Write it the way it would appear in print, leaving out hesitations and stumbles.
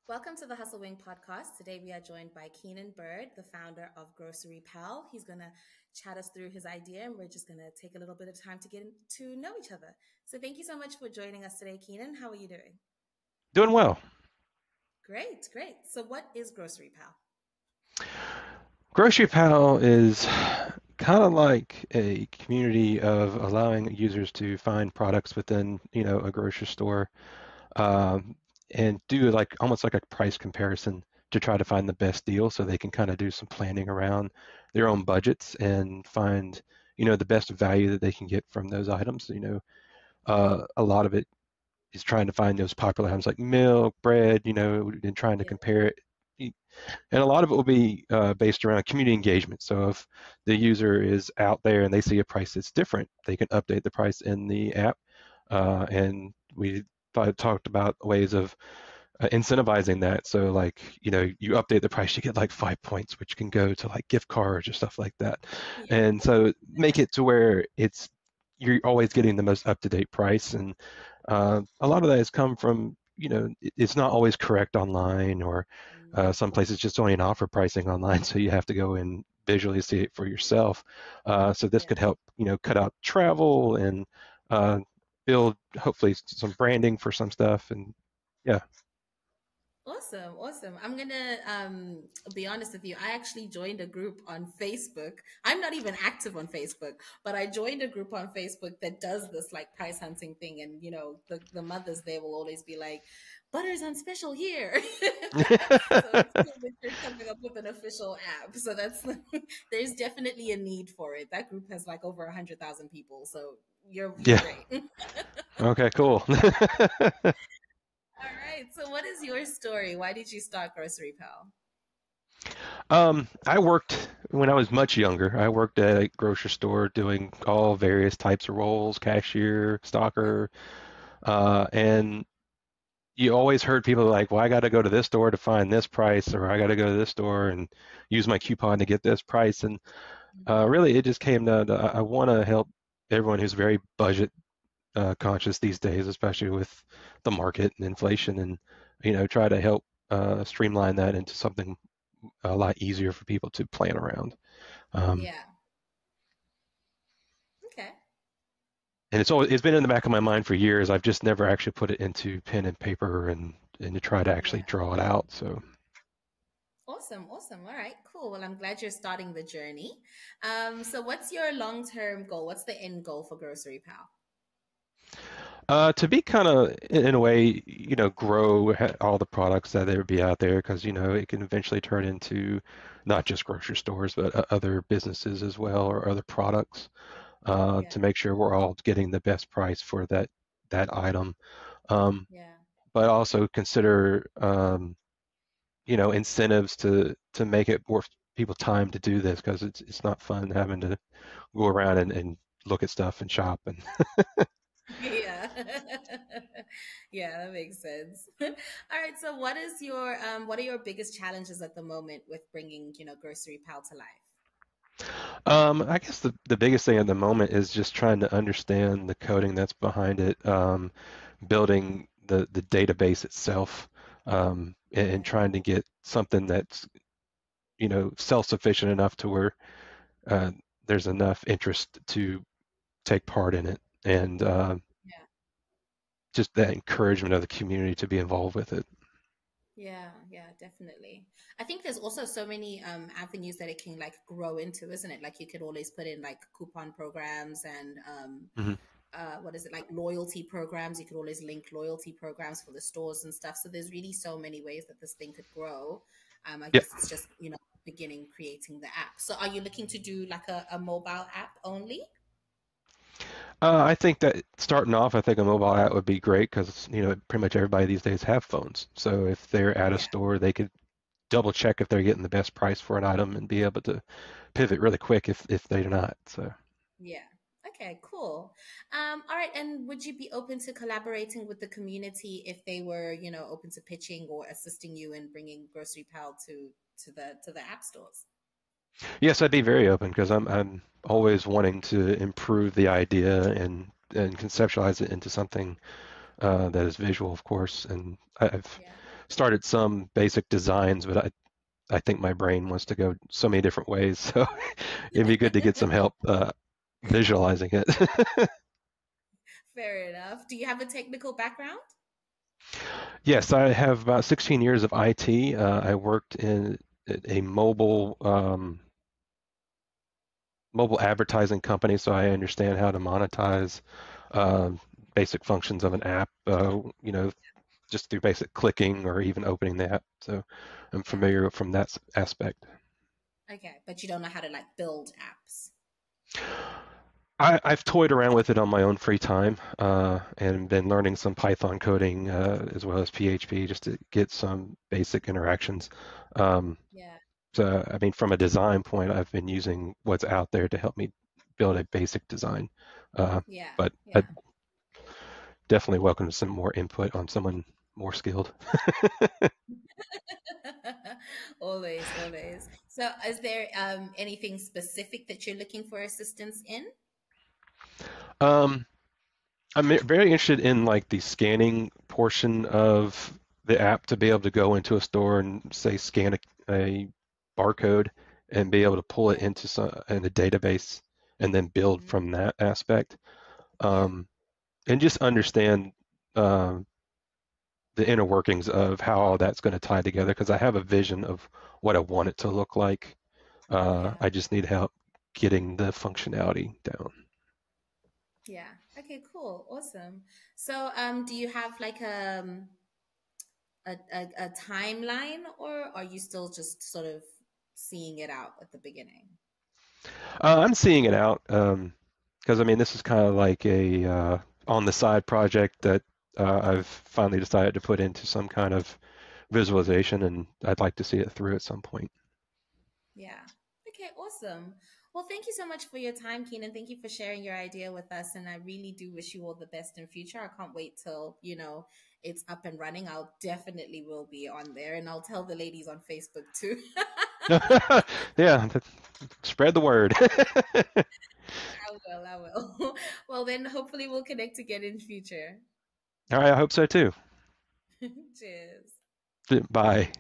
Welcome to the Hustle Wing podcast. Today we are joined by Keenan Bird, the founder of Grocery Pal. He's going to chat us through his idea and we're just going to take a little bit of time to get to know each other. So thank you so much for joining us today, Keenan. How are you doing? Doing well. Great, great. So what is Grocery Pal? Grocery Pal is kind of like a community of allowing users to find products within, a grocery store, um, and do like almost like a price comparison to try to find the best deal so they can kind of do some planning around their own budgets and find, the best value that they can get from those items. A lot of it is trying to find those popular items like milk, bread, and trying to Yeah, compare it. And a lot of it will be based around community engagement. So if the user is out there and they see a price that's different, they can update the price in the app. And we talked about ways of incentivizing that. So like, you update the price, you get like 5 points, which can go to like gift cards or stuff like that. yeah, And so make it to where you're always getting the most up-to-date price. And a lot of that has come from, it's not always correct online, or some places just don't even offer pricing online, so you have to go and visually see it for yourself. So this yeah. could help, cut out travel and uh, build hopefully some branding for some stuff. And yeah. Awesome, awesome. I'm gonna be honest with you. I actually joined a group on Facebook. I'm not even active on Facebook, but I joined a group on Facebook that does this like price hunting thing. And the mothers there will always be like, "Butter's on special here." So it's cool that you're coming up with an official app. So that's there's definitely a need for it. That group has like over 100,000 people. So you're Yeah. great. Okay, cool. All right. So what is your story? Why did you start Grocery Pal? I worked when I was much younger. I worked at a grocery store doing all various types of roles, cashier, Yeah. stocker, and you always heard people like, "Well, I got to go to this store to find this price," or "I got to go to this store and use my coupon to get this price." And Mhm. really, it just came down to I want to help everyone who's very budget conscious these days, especially with the market and inflation, and try to help streamline that into something a lot easier for people to plan around. Um, Yeah. Okay. and it's been in the back of my mind for years. I've just never actually put it into pen and paper and to try to actually Yeah. draw it out. So. Awesome. Awesome. All right. Cool. Well, I'm glad you're starting the journey. So what's your long-term goal? What's the end goal for Grocery Pal? To be kind of, in a way, grow all the products that there be out there, because it can eventually turn into not just grocery stores, but other businesses as well, or other products, Yeah. to make sure we're all getting the best price for that item. Um, Yeah. but also consider, incentives to make it worth people time to do this, because it's not fun having to go around and look at stuff and shop and Yeah. Yeah, that makes sense. All right. So what are your biggest challenges at the moment with bringing, Grocery Pal to life? I guess the biggest thing at the moment is just trying to understand the coding that's behind it, building the database itself, and Yeah. trying to get something that's, self-sufficient enough to where uh, there's enough interest to take part in it, and Yeah. just that encouragement of the community to be involved with it. Yeah, yeah, definitely. I think there's also so many avenues that it can like grow into, isn't it? Like you could always put in like coupon programs and Hmm. what is it, like loyalty programs. You could always link loyalty programs for the stores and stuff. So there's really so many ways that this thing could grow. I Yeah. guess it's just, beginning creating the app. So are you looking to do like a mobile app only? I think that starting off, I think a mobile app would be great, because pretty much everybody these days have phones. So if they're at a Yeah. store, they could double check if they're getting the best price for an item and be able to pivot really quick if they're not. So Yeah. Okay, cool. All right. And would you be open to collaborating with the community if they were, open to pitching or assisting you in bringing Grocery Pal to the app stores? yes, I'd be very open, because I'm always wanting to improve the idea and conceptualize it into something that is visual, of course. And I've Yeah. started some basic designs, but I think my brain wants to go so many different ways. So it'd be good to get some help visualizing it. Fair enough. Do you have a technical background? Yes, I have about 16 years of IT. I worked in a mobile advertising company, so I understand how to monetize um, basic functions of an app, just through basic clicking or even opening the app. So I'm Yeah. familiar from that aspect. Okay, but you don't know how to like build apps. I've toyed around with it on my own free time and been learning some Python coding as well as PHP just to get some basic interactions. Um, Yeah. so, I mean, from a design point, I've been using what's out there to help me build a basic design. Uh, Yeah. but I Yeah. definitely welcome some more input on someone more skilled. Always, always. So, is there anything specific that you're looking for assistance in? Um, I'm very interested in like the scanning portion of the app to be able to go into a store and say scan a barcode and be able to pull it Yeah. into in a database and then build Mhm. from that aspect. Yeah. Um, and just understand um, the inner workings of how all that's going to tie together because I have a vision of what I want it to look like. Yeah. I just need help getting the functionality down. Yeah. Okay, cool. Awesome. So, do you have like a timeline, or are you still just sort of seeing it out at the beginning? I'm seeing it out because I mean this is kind of like a on the side project that I've finally decided to put into some kind of visualization, and I'd like to see it through at some point. Yeah. Okay, awesome. Well, thank you so much for your time, Keenan. Thank you for sharing your idea with us. And I really do wish you all the best in future. I can't wait till, it's up and running. I'll definitely will be on there and I'll tell the ladies on Facebook too. Yeah, spread the word. I will, I will. Well, then hopefully we'll connect again in future. All right, I hope so too. Cheers. Bye.